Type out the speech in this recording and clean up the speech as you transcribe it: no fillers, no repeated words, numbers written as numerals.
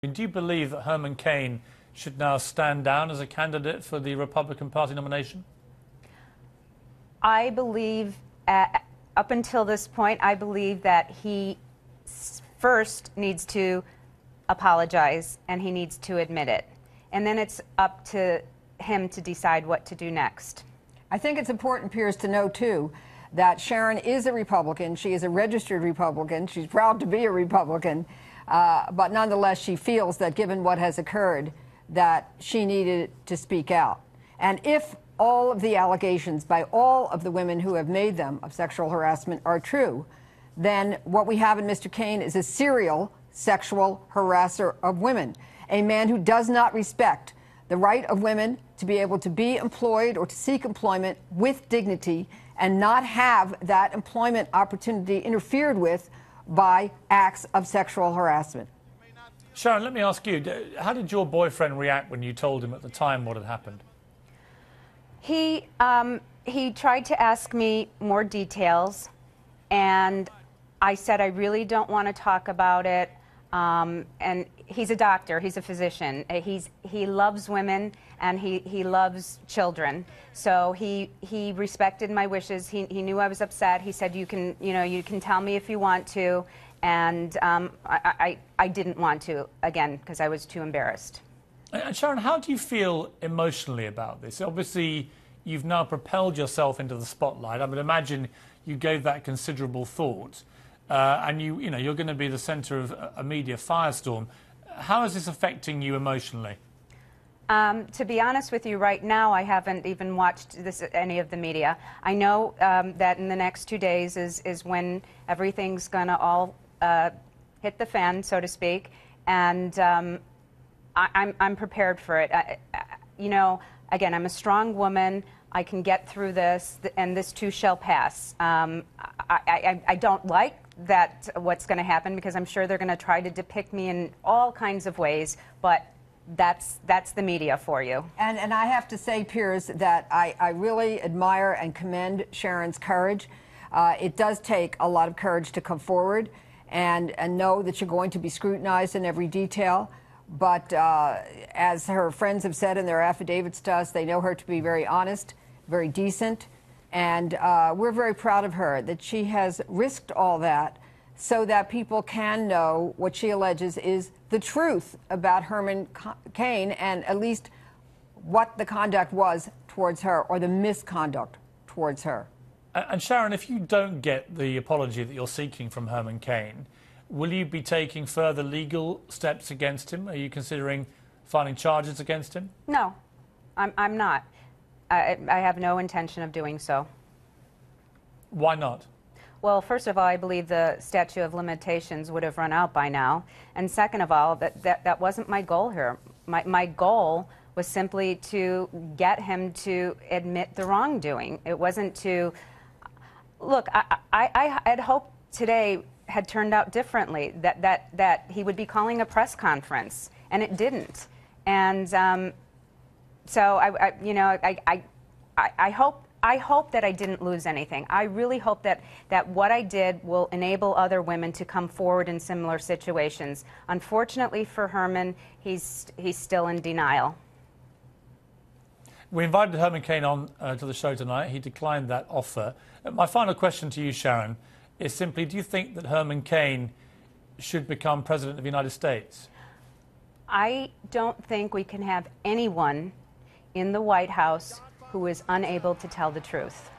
Do you believe that Herman Cain should now stand down as a candidate for the Republican Party nomination? I believe, up until this point, I believe that he first needs to apologize and he needs to admit it. And then it's up to him to decide what to do next. I think it's important, Piers, to know, too, that Sharon is a Republican. She is a registered Republican. She's proud to be a Republican. But nonetheless, she feels that given what has occurred, that she needed to speak out. And if all of the allegations by all of the women who have made them of sexual harassment are true, then what we have in Mr. Cain is a serial sexual harasser of women, a man who does not respect the right of women to be able to be employed or to seek employment with dignity and not have that employment opportunity interfered with by acts of sexual harassment. Sharon, let me ask you, how did your boyfriend react when you told him at the time what had happened? He tried to ask me more details, and I said I really don't want to talk about it. And he's a doctor, he's a physician. He loves women and he loves children. So he respected my wishes. He knew I was upset. He said, you can tell me if you want to. And I didn't want to, again, because I was too embarrassed. And Sharon, how do you feel emotionally about this? Obviously, you've now propelled yourself into the spotlight. I would imagine you gave that considerable thought. And you're going to be the centre of a media firestorm. How is this affecting you emotionally? To be honest with you, right now I haven't even watched any of the media. I know that in the next 2 days is when everything's going to all hit the fan, so to speak, and I'm prepared for it. Again, I'm a strong woman. I can get through this, and this too shall pass. I don't like what's going to happen, because I'm sure they're going to try to depict me in all kinds of ways, but that's the media for you. And I have to say, Piers, that I really admire and commend Sharon's courage. It does take a lot of courage to come forward and know that you're going to be scrutinized in every detail. But as her friends have said in their affidavits to us, they know her to be very honest, very decent. And we're very proud of her that she has risked all that so that people can know what she alleges is the truth about Herman Cain, and at least what the conduct was towards her, or the misconduct towards her. And Sharon, if you don't get the apology that you're seeking from Herman Cain, will you be taking further legal steps against him? Are you considering filing charges against him? No, I'm not. I have no intention of doing so. Why not? Well, first of all, I believe the statute of limitations would have run out by now. And second of all, that wasn't my goal here. My goal was simply to get him to admit the wrongdoing. It wasn't to... Look, I had hoped today had turned out differently, that he would be calling a press conference, and it didn't. And so I hope that I didn't lose anything. I really hope that what I did will enable other women to come forward in similar situations. Unfortunately for Herman, he's still in denial. We invited Herman Cain on to the show tonight. He declined that offer. My final question to you, Sharon, is simply, do you think that Herman Cain should become President of the United States? I don't think we can have anyone in the White House who is unable to tell the truth.